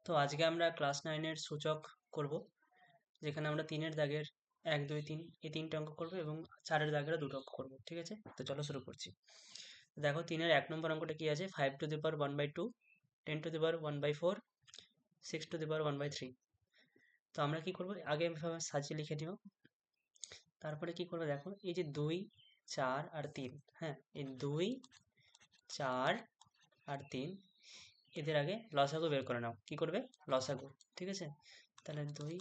তো আজকে আমরা ক্লাস 9-এর সূচক করব, যেখানে আমরা 3-এর দাগের 1 2 3 এই 3টে অঙ্ক করব এবং 4-এর দাগেরও 2টো অঙ্ক করব। ঠিক আছে, তো চলো শুরু করছি। দেখো 3-এর 1 নম্বর অঙ্কটা কি আছে, 5 to the power 1/2, 10 to the power 1/4, 6 to the power 1/3। তো আমরা কি করব, আগে এভাবে সাজিয়ে লিখে নিব। তারপরে কি করবে, দেখো এই যে 2 4 আর 3, হ্যাঁ এই 2 4 আর 3 এদের আগে লসাগু বের করে নাও। কি করবে, লসাগু। ঠিক আছে, তাহলে 2,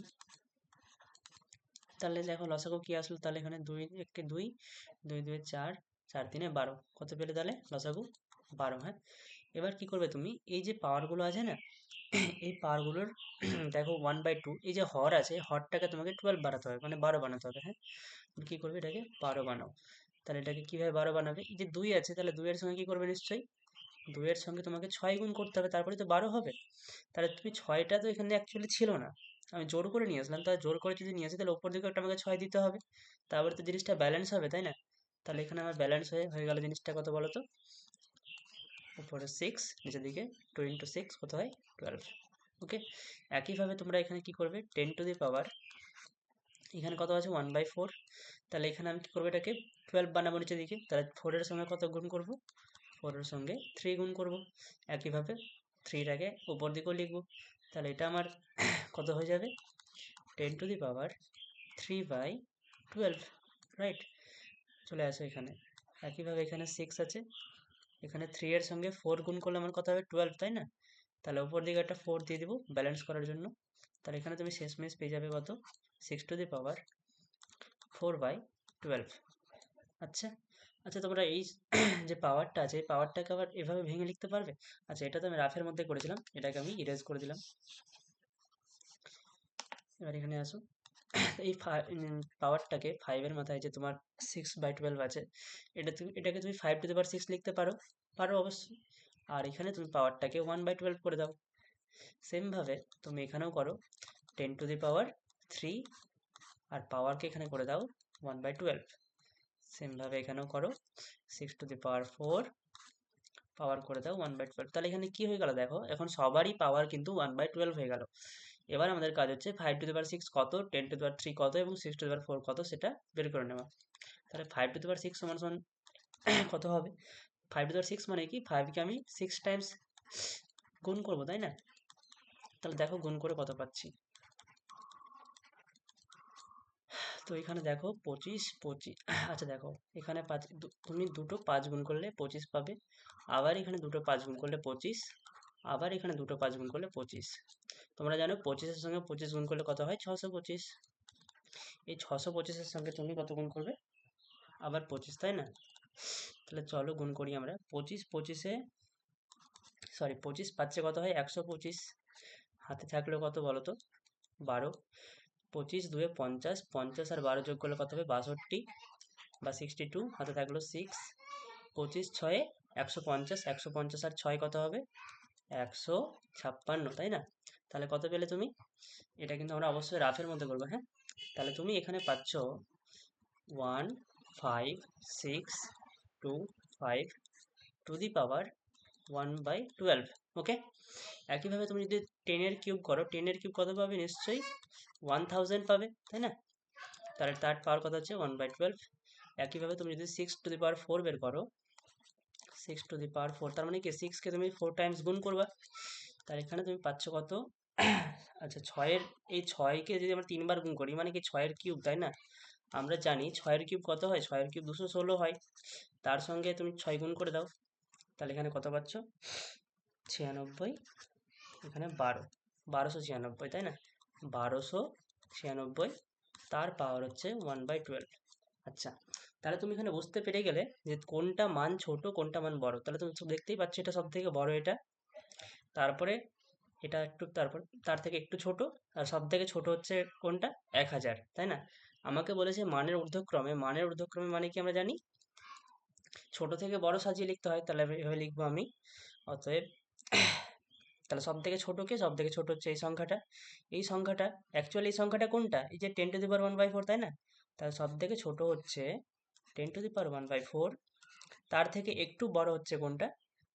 তাহলে দেখো লসাগু কি আসলো, তাহলে এখানে 2 1 2, 2 2 4, 4 3 12, কত পেলে তাহলে লসাগু 12। হ্যাঁ, এবার কি করবে তুমি, এই যে পাওয়ারগুলো আছে না, এই পাওয়ারগুলোর দেখো 1/2, এই যে হর আছে, হরটাকে তোমাকে 12 বানাতে হবে, মানে 12 বানাতে হবে। হ্যাঁ, তুমি কি করবে, এটাকে 12 বানাও। তাহলে এটাকে কিভাবে 12 বানাবে, এই যে 2 আছে, তাহলে 2 এর সঙ্গে কি করবে, নিশ্চয়ই 2 এর সঙ্গে তোমাকে 6 গুণ করতে হবে, তারপরে তো 12 হবে। তাহলে তুমি 6টা তো এখানে অ্যাকচুয়ালি ছিল না, আমি জোর করে নিয়ে আসলাম, তাহলে জোর করে যদি নিয়ে আসি তাহলে উপর দিকে একটা আমাকে 6 দিতে হবে, তারপরে তো জিনিসটা ব্যালেন্স হবে, তাই না? তাহলে এখানে আমার ব্যালেন্স হয়ে গেল জিনিসটা, কত বলো তো, উপরে 6, নিচের দিকে 2 × 6 কত হয়, 12। ওকে, একইভাবে তোমরা এখানে কি করবে, 10 টু দি পাওয়ার, এখানে কত আছে 1/4, তাহলে এখানে আমি কি করবো, এটাকে 12 বানাবো নিচের দিকে, তাহলে 4 এর সঙ্গে কত গুণ করব, 4 এর সঙ্গে 3 গুণ করব। একইভাবে 3টাকে উপর দিকেও লিখবো, তাহলে এটা আমার কত হয়ে যাবে, 10 টু দি পাওয়ার 3/12, রাইট। চলে আসো এখানে, একইভাবে এখানে 6 আছে, এখানে 3 এর সঙ্গে 4 গুণ করলে আমার কত হবে 12, তাই না? তাহলে উপর দিকে একটা 4 দিয়ে দিব ব্যালেন্স করার জন্য, তাহলে এখানে তুমি শেষমেশ পেয়ে যাবে কত, 6 টু দি পাওয়ার 4/12। আচ্ছা, আচ্ছা তোমরা এই যে পাওয়ারটা আছে, এই পাওয়ারটাকে আবার এভাবে ভেঙে লিখতে পারবে? আচ্ছা, এটা তো আমি রাফের মধ্যে করেছিলাম, এটাকে আমি ইরেজ করে দিলাম। এবার এখানে আসো, এই পাওয়ারটাকে 5 এর মাথায় যে তোমার 6/12 আছে, এটাকে তুমি 5 টু দি পাওয়ার 6 লিখতে পারো, পারো অবশ্যই। আর এখানে তুমি পাওয়ারটাকে 1/12 করে দাও। সেম ভাবে তুমি এখানেও করো, 10 টু দি পাওয়ার 3, আর পাওয়ারকে এখানে করে দাও 1/12। সেম ভাবে এখানেও করো, 6 টু দি পাওয়ার 4, পাওয়ার করে দাও 1/12। তাহলে এখানে কি হয়ে গেল, দেখো এখন সবারই পাওয়ার কিন্তু 1/12 হয়ে গেল। এবার আমাদের কাজ হচ্ছে 5 টু দি পাওয়ার 6 কত, 10 টু দি পাওয়ার 3 কত এবং 6 টু দি পাওয়ার 4 কত, সেটা বের করে নেওয়া। তাহলে 5 টু দি পাওয়ার 6 সমান সমান কত হবে, 5 টু দি পাওয়ার 6 মানে কি, 5 কে আমি 6 টাইমস গুণ করব, তাই না? তাহলে দেখো গুণ করে কত পাচ্ছি। তো এখানে দেখো 25 25, আচ্ছা দেখো এখানে তুমি দুটো 5 গুণ করলে 25 পাবে, আবার এখানে দুটো 5 গুণ করলে 25, আবার এখানে দুটো 5 গুণ করলে 25। তোমরা জানো 25-এর সঙ্গে 25 গুণ করলে কত হয়, 625। এই 625-এর সঙ্গে তুমি কত গুণ করবে, আবার 25, তাই না? তাহলে চলো গুণ করি আমরা, 25 25-এ, সরি 25 5-এ কত হয়, 125, হাতে থাকলে কত বলো তো, 12, 25 2-এ 50, 50 আর 12 যোগ করলে কত হবে, 62 বা 62, হাতে থাকলো 6, 25 6-এ 150, 150 আর 6 কত হবে, 156, তাই না? তাহলে কত পেলে তুমি, এটা কিন্তু আমরা অবশ্যই রাফের মধ্যে করবো। হ্যাঁ, তাহলে তুমি এখানে পাচ্ছ 1 5 6 2 5 টু দি পাওয়ার 1/12। ওকে, একইভাবে তুমি যদি 10-এর কিউব করো, 10-এর কিউব কত পাবে, নিশ্চয়ই 1000 পাবে, তাই না? তাহলে তার পাওয়ার কত হচ্ছে 1/12। একইভাবে তুমি যদি 6 টু দি পাওয়ার 4 বের করো, 6 টু দি পাওয়ার 4, তার মানে কি 6 কে তুমি 4 টাইমস গুণ করবা, তার এখানে তুমি পাচ্ছ কত, আচ্ছা 6-এর, এই 6কে যদি আমরা 3 বার গুণ করি মানে কি 6-এর কিউব, তাই না? আমরা জানি 6-এর কিউব কত হয়, 6-এর কিউব 216 হয়, তার সঙ্গে তুমি 6 গুণ করে দাও, তাহলে এখানে কত পাচ্ছ, 96, এখানে 12, 1296, তাই না? 1296, তার পাওয়ার হচ্ছে 1/12। আচ্ছা, তাহলে তুমি এখানে বুঝতে পেরে গেলে যে কোনটা মান ছোট কোনটা মান বড়, তাহলে তুমি তো দেখতেই পাচ্ছ এটা সব থেকে বড়, এটা, তারপরে এটা একটু, তারপর তার থেকে একটু ছোট, আর সব থেকে ছোট হচ্ছে কোনটা, 1000, তাই না? আমাকে বলেছে মানের ঊর্ধ্বক্রমে, মানের ঊর্ধ্বক্রমে মানে কি আমরা জানি, ছোট থেকে বড় সাজিয়ে লিখতে হয়, তাহলে এভাবে লিখবো আমি। অতএব তাহলে সব থেকে ছোট কে, সব থেকে ছোট হচ্ছে এই সংখ্যাটা, এই সংখ্যাটা, অ্যাকচুয়ালি এই সংখ্যাটা কোনটা, এই যে 10 টু দি পাওয়ার 1/4, তাই না? তাহলে সব থেকে ছোট হচ্ছে 10 টু দি পাওয়ার 1/4, তার থেকে একটু বড় হচ্ছে কোনটা,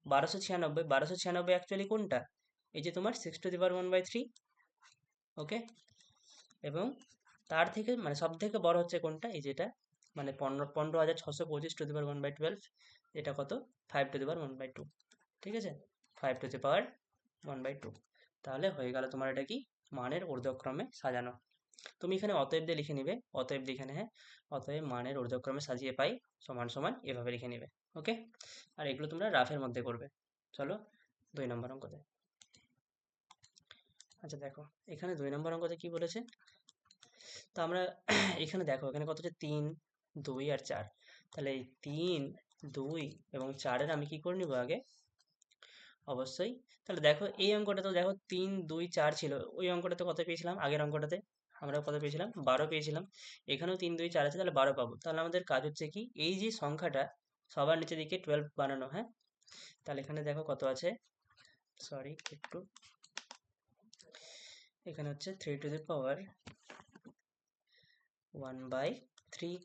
1296, 1296 অ্যাকচুয়ালি কোনটা, এই যে তোমার 6^1/3, ওকে। এবং তার থেকে মানে সব থেকে বড় হচ্ছে কোনটা, এই যেটা মানে 15,625 এটা কত, 5^1/2, ঠিক আছে, 5^1/2। তাহলে হয়ে গেল তোমার এটা কি, মানের ঊর্ধ্বক্রমে সাজানো। তুমি এখানে অতএব দিয়ে লিখে নিবে, অতএব দিয়ে এখানে, হ্যাঁ, অতএব মানের ঊর্ধ্বক্রমে সাজিয়ে পাই সমান সমান এভাবে লিখে নিবে, ওকে। আর এগুলো তোমরা রাফের মধ্যে করবে। চলো 2 নম্বর অঙ্কতে। আচ্ছা দেখো, এখানে 2 নম্বর অঙ্কতে কি বলেছে, তো আমরা এখানে দেখো এখানে কত হচ্ছে, 3, 2 আর 4। তাহলে এই 3, 2 এবং 4-এর আমি কি করে নিব আগে, অবশ্যই। তাহলে দেখো এই অঙ্কটা তো দেখো 3, 2, 4 ছিল, ওই অঙ্কটাতে কত পেয়েছিলাম, আগের অঙ্কটাতে আমরা কত পেয়েছিলাম, 12 পেয়েছিলাম। এখানেও 3, 2, 4 আছে, তাহলে 12 পাবো। তাহলে আমাদের কাজ হচ্ছে কি, এই যে সংখ্যাটা সবার নিচে দিকে 12 বানানো, হ্যাঁ। তাহলে এখানে দেখো কত আছে, সরি একটু, এখানে হচ্ছে 3^1/3।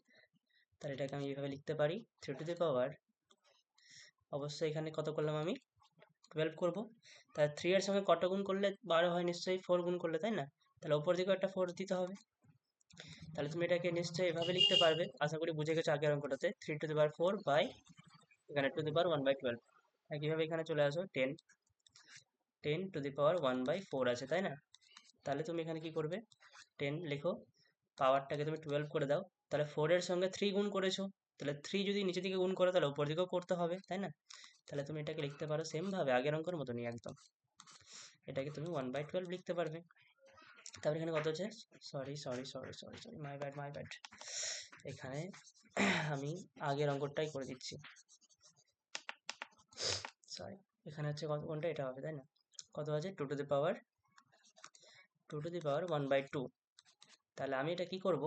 তাহলে এটাকে আমি এইভাবে লিখতে পারি, 3 অবশ্যই এখানে কত করলাম আমি, 12 করব। তাহলে 3 এর সঙ্গে কত গুণ করলে 12 হয়, নিশ্চয়ই 4 গুণ করলে, তাই না? তাহলে উপর দিকেও একটা 4 দিতে হবে। তাহলে তুমি এটাকে নিশ্চয়ই এভাবে লিখতে পারবে, আশা করি বুঝে গেছো আগের অঙ্কটাতে, 3^4 বাই এখানে 1/12। একইভাবে এখানে চলে আসো, 10^1/4 আছে, তাই না? তাহলে তুমি এখানে কি করবে, 10 লিখো, পাওয়ারটাকে তুমি 12 করে দাও। তাহলে 4 এর সঙ্গে 3 গুণ করেছো, তাহলে 3 যদি নিচের দিকে গুণ করো তাহলে উপর দিকেও করতে হবে, তাই না? তাহলে তুমি এটাকে লিখতে পারো সেম ভাবে আগের অঙ্কের মতনই একদম, এটাকে তুমি 1/12 লিখতে পারবে। তারপরে এখানে কত হচ্ছে, sorry sorry sorry sorry sorry, my bad. এখানে আমি আগের অঙ্কটাই করে দিচ্ছি, সরি। এখানে হচ্ছে কত, কোনটা, এটা হবে, তাই না? কত আছে, 2^1/2। তাহলে আমি এটা কি করব,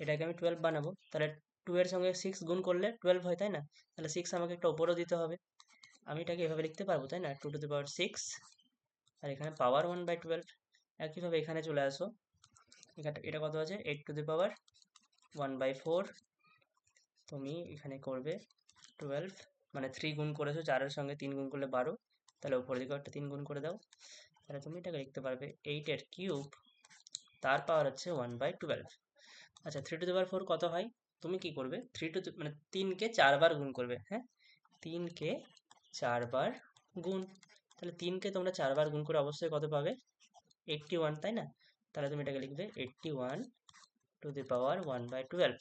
এটাকে আমি 12 বানাবো। তাহলে 2 এর সঙ্গে 6 গুণ করলে 12 হয়, তাই না? তাহলে 6 আমাকে একটা উপরও দিতে হবে, আমি এটাকে এভাবে লিখতে পারবো, তাই না, 2^6। আর এখানে পাওয়ার 1/12। একইভাবে এখানে চলে আসো, এখানে এটা কত আছে, 8^1/4। তুমি এখানে করবে 12, মানে 3 গুণ করেছো, 4-এর সঙ্গে 3 গুণ করলে 12, তাহলে উপরের দিকেও একটা 3 গুণ করে দাও। তাহলে তুমি এটাকে লিখতে পারবে 8 এর কিউব, তার পাওয়ার হচ্ছে 1/12। আচ্ছা 3^4 কত হয়, তুমি কি করবে, মানে 3-কে 4 বার গুণ করবে, হ্যাঁ, 3-কে 4 বার গুণ। তাহলে 3-কে তোমরা 4 বার গুণ করে অবশ্যই কত পাবে, 81, তাই না? তাহলে তুমি এটাকে লিখবে 81^1/12,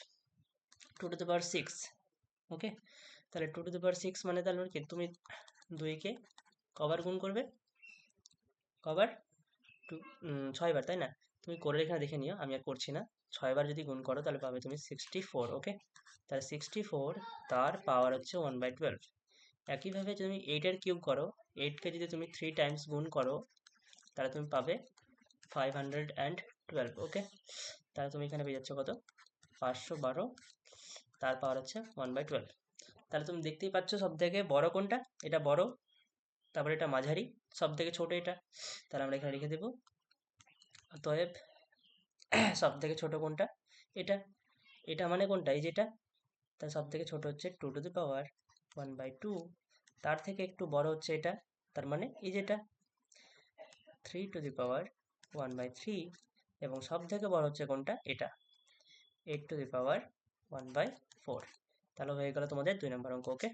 2^6, ওকে। তাহলে 2^6 মানে তাহলে কি, তুমি 2-কে কবার গুণ করবে, কবার, 6 বার, তাই না? তুমি করে এখানে দেখে নিও, আমি আর করছি না। 6 বার যদি গুণ করো তাহলে পাবে তুমি 64, ওকে। তাহলে 64, তার পাওয়ার হচ্ছে 1/12। একইভাবে তুমি 8-এর কিউব করো, 8-কে যদি তুমি 3 টাইমস গুণ করো তাহলে তুমি পাবে 512, ওকে। তাহলে তুমি এখানে পেয়ে যাচ্ছ কত, 512, তার পাওয়ার হচ্ছে 1/12। তাহলে তুমি দেখতেই পাচ্ছ সব থেকে বড় কোনটা, এটা বড়, তারপরে এটা মাঝারি, সব থেকে ছোট এটা। তাহলে আমরা এখানে লিখে দেবো, অতএব সব থেকে ছোট কোনটা, এটা, এটা মানে কোনটা, এই যেটা। তার সব থেকে ছোট হচ্ছে 2^1/2, তার থেকে একটু বড় হচ্ছে এটা, তার মানে এই যেটা 3^1/3, এবং সব থেকে বড় হচ্ছে কোনটা, এটা 8^1/4। তাহলে হয়ে গেল তোমাদের 2 নম্বর অঙ্ক, ওকে।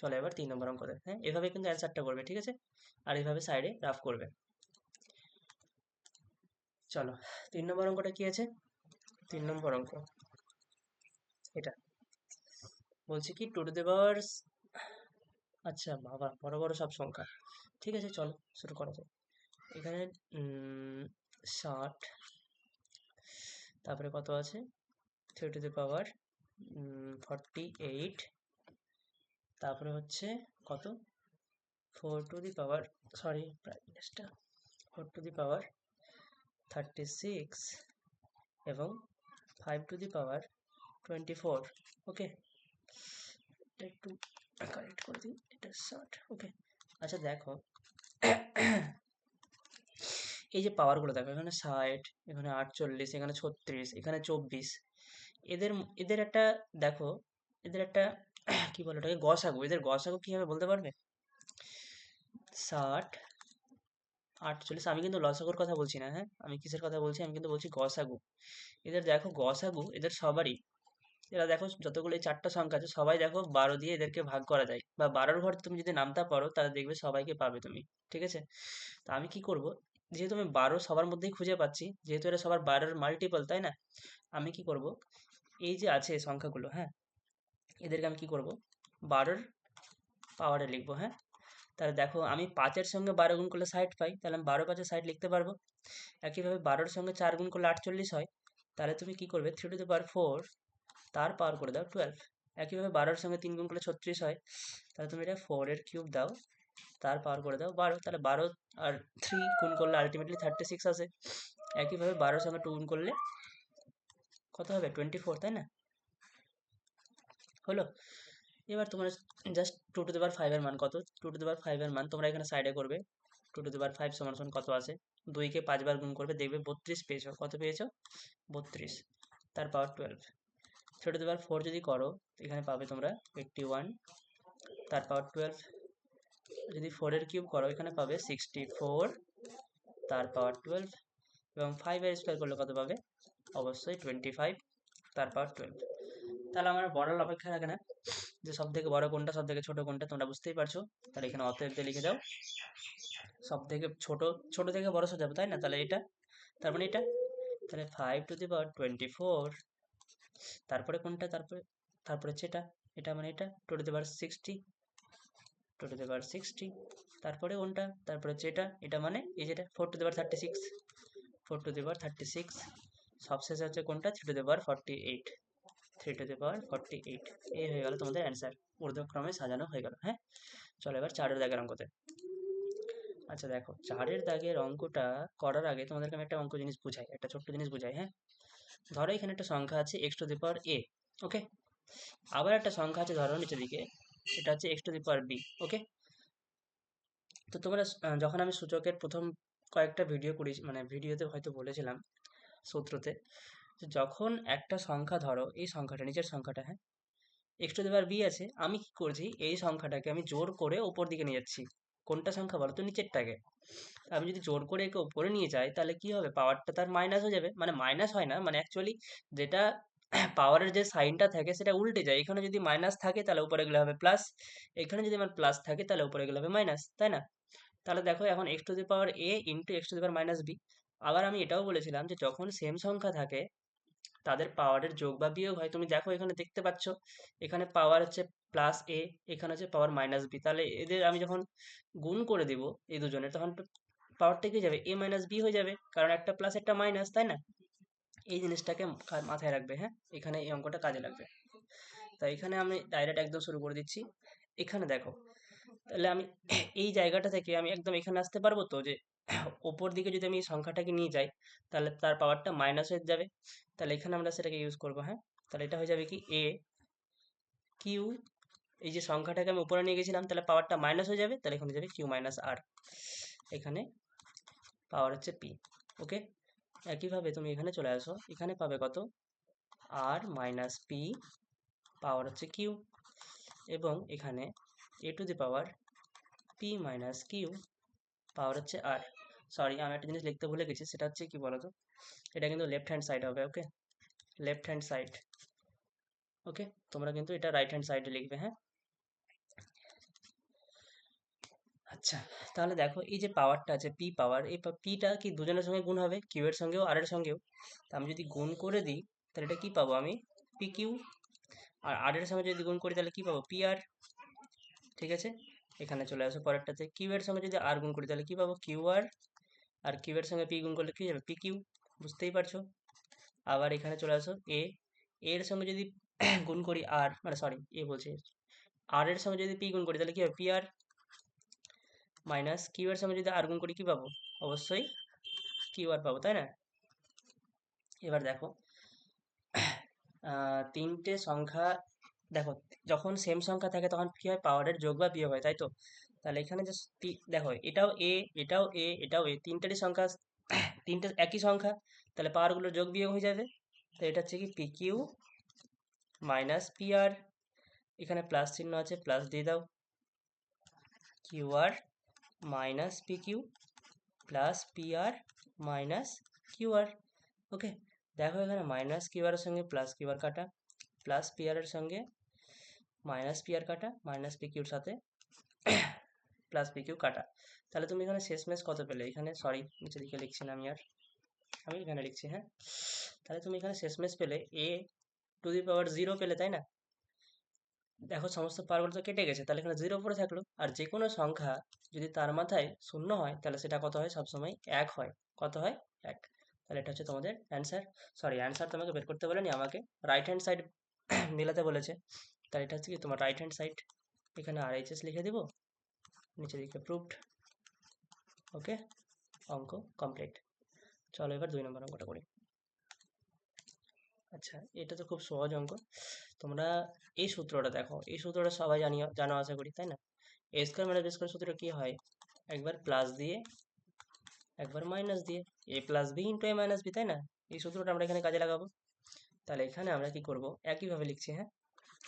চলো এবার 3 নম্বর অঙ্ক দেখ, হ্যাঁ, এভাবে কিন্তু অ্যান্সারটা করবে, ঠিক আছে, আর এইভাবে সাইডে রাফ করবে। চলো 3 নম্বর অঙ্কটা কি আছে, 3 নম্বর অঙ্ক এটা বলছি কি, আচ্ছা বাবা, বড় বড় সব সংখ্যা, ঠিক আছে, চলো শুরু করা যাক। এখানে 60, তারপরে কত আছে, 3^48, তারপরে হচ্ছে কত, 4^, সরি ব্রাইটনেসটা, 4^36, এবং 5^24, ওকে। এটা একটু কারেক্ট করে দিই, এটা 60, ওকে। আচ্ছা দেখো, এই যে পাওয়ারগুলো দেখো, এখানে 60, এখানে 48, এখানে 36, এখানে 24, এদের এদের একটা, দেখো এদের একটা কি বলে ওটাকে, গসাগু, এদের গসাগু কি হবে বলতে পারবে, 60, 48। আমি কিন্তু লসাগুর কথা বলছি না, হ্যাঁ, আমি কিসের কথা বলছি, আমি কিন্তু বলছি গসাগু। এদের দেখো গসাগু এদের সবারই, এরা দেখো যতগুলো এই 4টা সংখ্যা আছে সবাই দেখো 12 দিয়ে এদেরকে ভাগ করা যায়, বা 12র ঘর তুমি যদি নামতা পারো তাহলে দেখবে সবাইকে পাবে তুমি। ঠিক আছে, তো আমি কি করব, যেহেতু আমি 12 সবার মধ্যেই খুঁজে পাচ্ছি, যেহেতু এরা সবার 12-এর মাল্টিপল, তাই না, আমি কি করব, এই যে আছে সংখ্যাগুলো, হ্যাঁ, এদেরকে আমি কি করব, 12-এর পাওয়ারে লিখবো, হ্যাঁ। তাহলে দেখো আমি 5-এর সঙ্গে 12 গুণ করলে 60 পাই, তাহলে আমি 12 5 60 লিখতে পারবো। একইভাবে 12-এর সঙ্গে 4 গুণ করলে 48 হয়, তাহলে তুমি কি করবে, 3 to the power 4 তার পাওয়ার করে দাও 12। একইভাবে 12-এর সঙ্গে 3 গুণ করলে 36 হয়, তাহলে তুমি এটা 4-এর কিউব দাও, তার পাওয়ার করে দাও 12, তাহলে 12 আর 3 গুণ করলে আলটিমেটলি 36 আসে। একইভাবে 12-এর সঙ্গে 2 গুণ করলে কত হবে, 24, তাই না, হলো। এবার তোমরা জাস্ট 2 to the power 5 এর মান কত, 2 to the power 5 এর মান তোমরা এখানে সাইডে করবে, 2 to the power 5 সমান সমান কত আছে, 2কে 5 বার গুণ করবে, দেখবে 32 পেয়েছো, কত পেয়েছো, 32, তার পাওয়ার 12। 3 to the power 4 যদি করো এখানে পাবে তোমরা 81, তার পাওয়ার 12। যদি 4-এর কিউব করো এখানে পাবে 64, তার পাওয়ার 12, এবং 5-এর স্কোয়ার করলে কত পাবে, অবশ্যই 25, তার পাওয়ার 12। তাহলে আমার বলার অপেক্ষা রাখে না যে সব থেকে বড় কোনটা সব থেকে ছোট কোনটা, তোমরা বুঝতেই পারছো। তাহলে এখানে অতএব দিয়ে লিখে দাও, সব থেকে ছোট, ছোট থেকে বড় সাজাবো, তাই না, তাহলে এটা, তার মানে এটা, তাহলে 5 to the power 24, তারপরে কোনটা, তারপরে তারপরে হচ্ছে এটা, এটা মানে এটা 2 to the power 60, 2 to the power 60, তারপরে কোনটা, তারপরে হচ্ছে এটা, এটা মানে এই যেটা 4 to the power 36, 4 to the power 36, সবশেষে হচ্ছে কোনটা, 3 to the power 48, 3 to the power 48। এই হয়ে গেল তোমাদের অ্যান্সার, ঊর্ধ্বক্রমে সাজানো হয়ে গেল, হ্যাঁ। চলো এবার 4-এর দাগের অঙ্কতে। আচ্ছা দেখো 4-এর দাগের অঙ্কটা করার আগে তোমাদেরকে আমি একটা অঙ্ক জিনিস বুঝাই, একটা ছোট্ট জিনিস বুঝাই, হ্যাঁ। ধরো এখানে একটা সংখ্যা আছে x to the power a, ওকে। আবার একটা সংখ্যা আছে ধরো নিচের দিকে, এটা হচ্ছে x to the power b, ওকে। তো তোমরা যখন আমি সূচকের প্রথম কয়েকটা ভিডিও করি, মানে ভিডিওতে হয়তো বলেছিলাম সূত্রতে, যে যখন একটা সংখ্যা ধরো এই সংখ্যাটা নিচের সংখ্যাটা, হ্যাঁ, x to the power b আছে, আমি কি করছি এই সংখ্যাটাকে আমি জোর করে ওপর দিকে নিয়ে যাচ্ছি। কোনটা সংখ্যা বলো তো, নিচেরটাকে। আমি যদি জোর করে একে উপরে নিয়ে যাই তাহলে কি হবে, পাওয়ারটা তার মাইনাস হয়ে যাবে, মানে মাইনাস হয় না, মানে অ্যাকচুয়ালি যেটা পাওয়ারের যে সাইনটা থাকে সেটা উল্টে যায়, এখানে যদি মাইনাস থাকে তাহলে উপরে গেলে হবে প্লাস, এখানে যদি আমার প্লাস থাকে তাহলে উপরে গেলে হবে মাইনাস, তাই না। তাহলে দেখো এখন x to the power a into x to the power -b। আবার আমি এটাও বলেছিলাম যে যখন সেম সংখ্যা থাকে তাদের পাওয়ারের যোগ বা বিয়োগ হয়, তুমি দেখো এখানে দেখতে পাচ্ছ, এখানে পাওয়ার হচ্ছে +a, এখানে হচ্ছে পাওয়ার -b, তাহলে এদের আমি যখন গুণ করে দিব এই দুজনের, তখন পাওয়ারটা কি যাবে, a-b হয়ে যাবে, কারণ একটা প্লাস একটা মাইনাস, তাই না। এই জিনিসটাকে মাথায় রাখবে, হ্যাঁ, এখানে এই অঙ্কটা কাজে লাগবে। তাই এখানে আমি ডাইরেক্ট একদম শুরু করে দিচ্ছি। এখানে দেখো, তাহলে আমি এই জায়গাটা থেকে আমি একদম এখানে আসতে পারবো তো, যে ওপর দিকে যদি আমি এই সংখ্যাটাকে নিয়ে যাই তাহলে তার পাওয়ারটা মাইনাস হয়ে যাবে, তাহলে এখানে আমরা সেটাকে ইউজ করবো, হ্যাঁ। তাহলে এটা হয়ে যাবে কি a কিউ, এই যে সংখ্যাটাকে আমি উপরে নিয়ে গেছিলাম তাহলে পাওয়ারটা মাইনাস হয়ে যাবে, তাহলে এখানে যাবে q-r, এখানে পাওয়ার হচ্ছে p, ওকে। একইভাবে তুমি এখানে চলে আসো, এখানে পাবে কত, r মাইনাস p, পাওয়ার হচ্ছে q, এবং এখানে a to the power p minus q, পাওয়ার হচ্ছে r। সরি, আমি একটা জিনিস লিখতে ভুলে গেছি, সেটা হচ্ছে কি বলতো, এটা কিন্তু লেফট হ্যান্ড সাইড হবে, ওকে, লেফট হ্যান্ড সাইড, ওকে। তোমরা কিন্তু এটা রাইট হ্যান্ড সাইডে লিখবে, হ্যাঁ। আচ্ছা, তাহলে দেখো এই যে পাওয়ারটা আছে পি পাওয়ার, এই পিটা কি দুজনের সঙ্গে গুণ হবে, কিউ এর সঙ্গেও আর এর সঙ্গেও। তা আমি যদি গুণ করে দিই তাহলে এটা কি পাবো আমি, পি কিউ। আর এর সঙ্গে যদি গুণ করি তাহলে কি পাবো, পি আর। ঠিক আছে, এখানে চলে আসো পরেরটাতে, কিউ এর সঙ্গে যদি আর গুণ করি তাহলে কি পাবো, কিউ আর। আর কিউ এর সঙ্গে পি গুণ করলে কি যাবে, পি কিউ, বুঝতেই পারছো। আবার এখানে চলে আসো এ, এর সঙ্গে যদি গুণ করি আর, মানে সরি এ বলছে, আর এর সঙ্গে যদি পি গুণ করি তাহলে কি হবে, পি আর। মাইনাস কিউ এর সঙ্গে যদি আর গুণ করি কি পাবো, অবশ্যই কিউ আর পাবো, তাই না। এবার দেখো তিনটে সংখ্যা, দেখো যখন সেম সংখ্যা থাকে তখন কি হয়, পাওয়ারের যোগ বা বিয়োগ হয়, তাই তো। তাহলে এখানে যে দেখো এটাও এ, এটাও এ, এটাও এ, তিনটেরই সংখ্যা, তিনটে একই সংখ্যা, তাহলে পাওয়ারগুলো যোগ বিয়োগ হয়ে যাবে। তো এটা হচ্ছে কি P Q minus P R, এখানে প্লাস চিহ্ন আছে, প্লাস দিয়ে দাও, Q R minus P Q plus P R minus Q R. Okay, দেখো এখানে মাইনাস কিউ আর এর সঙ্গে প্লাস কিউ আর কাটা, প্লাস পি আর এর সঙ্গে মাইনাস পি আর কাটা, মাইনাস পি কিউর সাথে প্লাস পি কিউ কাটা। তাহলে তুমি এখানে শেষমেশ কত পেলে? এখানে সরি নিচে দিকে লিখছি না আমি এখানে লিখছি, হ্যাঁ। তাহলে তুমি এখানে শেষমেশ পেলে এ টু দি পাওয়ার 0 পেলে, তাই না? দেখো সমস্ত পাওয়ারগুলো তো কেটে গেছে, তাহলে এখানে 0 পড়ে থাকলো। আর যে কোনো সংখ্যা যদি তার মাথায় 0 হয় তাহলে সেটা কত হয়? সবসময় 1 হয়। কত হয়? 1। তাহলে এটা হচ্ছে তোমাদের অ্যান্সার। সরি, অ্যান্সার তোমাকে বের করতে বলেনি, আমাকে রাইট হ্যান্ড সাইড মেলাতে বলেছে। তাহলে এটা হচ্ছে কি তোমার রাইট হ্যান্ড সাইড। এখানে RHS লিখে দিব, নিচে দিকে প্রুভড। ওকে, অঙ্ক কমপ্লিট। চলো এবার 2 নম্বর অঙ্কটা করি। আচ্ছা, এটা তো খুব সহজ অঙ্ক। তোমরা এই সূত্রটা দেখো, এই সূত্রটা সবাই জানো আশা করি, তাই না? এ স্কোয়ার মাইনাস বি স্কোয়ার সূত্র কি হয়? একবার প্লাস দিয়ে একবার মাইনাস দিয়ে, এ প্লাস বি ইন্টু এ মাইনাস বি, তাই না? এই সূত্রটা আমরা এখানে কাজে লাগাবো। তাহলে এখানে আমরা কি করব? একইভাবে লিখছি, হ্যাঁ,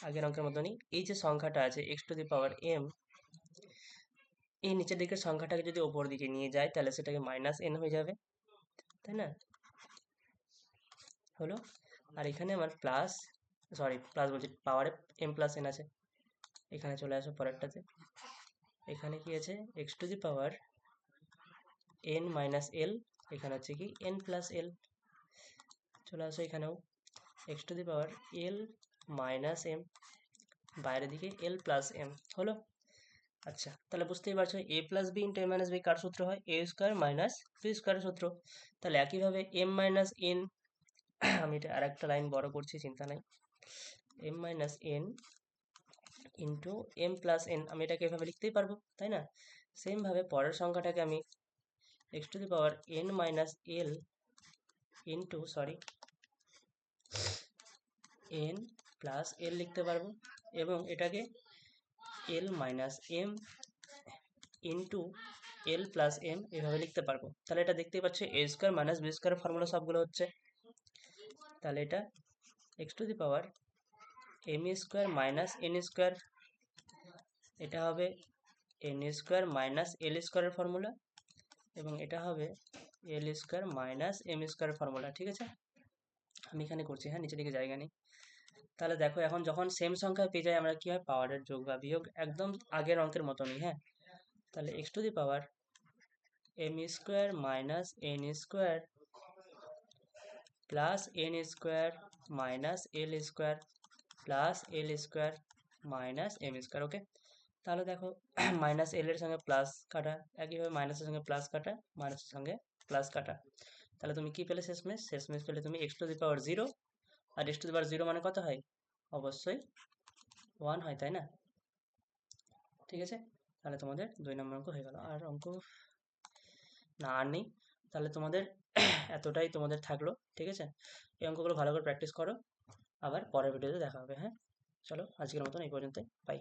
আগের অঙ্কের মতনই। এই যে সংখ্যাটা আছে x to the power m, এই নিচের দিকের সংখ্যাটাকে যদি ওপর দিকে নিয়ে যায় তাহলে সেটাকে মাইনাস এন হয়ে যাবে, তাই না? হলো। আর এখানে আমার প্লাস, সরি প্লাস বলছি, পাওয়ারে এম প্লাস এন আছে। এখানে চলে আসো পরেরটাতে। এখানে কি আছে? X to the power N minus L, এখানে হচ্ছে কি এন প্লাস এল। চলে আসো এখানেও X to the power L minus M, বাইরের দিকে এল প্লাস এম। হলো। আচ্ছা, তাহলে বুঝতেই পারছো এ প্লাস বি ইন্টু এ মাইনাস বি কার সূত্র হয়? এ স্কোয়ার মাইনাস বি স্কোয়ারের সূত্র। তাহলে একইভাবে এম মাইনাস এন, আমি এটা আর একটা লাইন বড় করছি, চিন্তা নাই। M minus N into M plus N, আমি এটাকে এভাবে লিখতেই পারবো, তাই না? সেম ভাবে পরের সংখ্যাটাকে আমি X to the power N minus L into N plus L লিখতে পারবো, এবং এটাকে L minus M into L plus M এভাবে লিখতে পারবো। তাহলে এটা দেখতেই পাচ্ছ A square minus B square formula সবগুলো হচ্ছে। তাহলে এটা X to the power M square minus N square, এটা হবে এন স্কোয়ার মাইনাস এল স্কোয়ারের ফর্মুলা, এবং এটা হবে এল স্কোয়ার মাইনাস এম স্কোয়ারের ফর্মুলা। ঠিক আছে, আমি এখানে করছি, হ্যাঁ, নিচে দিকে জায়গা নেই। তাহলে দেখো এখন যখন সেম সংখ্যা পেয়ে যাই আমরা, কি হয়? পাওয়ারের যোগ বা বিয়োগ একদম আগের অঙ্কের মতনই, হ্যাঁ। তাহলে X to the power M square minus N square plus N square minus L square plus L square minus M square. Okay, তাহলে দেখো মাইনাস এল এর সঙ্গে প্লাস কাটা, একইভাবে মাইনাসের সঙ্গে প্লাস কাটা, মাইনাসের সঙ্গে প্লাস কাটা। তাহলে তুমি কি পেলে শেষমেশ? শেষমেশ পেলে তুমি এক্স টু দি পাওয়ার 0, আর এক্স টু দি পাওয়ার 0 মানে কত হয়? অবশ্যই 1 হয়, তাই না? ঠিক আছে, তাহলে তোমাদের 2 নম্বর অঙ্ক হয়ে গেল। আর অঙ্ক না আর নেই। তাহলে তোমাদের এতটাই তোমাদের থাকলো, ঠিক আছে? এই অঙ্কগুলো ভালো করে প্র্যাকটিস করো, আবার পরের ভিডিওতে দেখা হবে, হ্যাঁ। চলো আজকের মতন এই পর্যন্তই, বাই।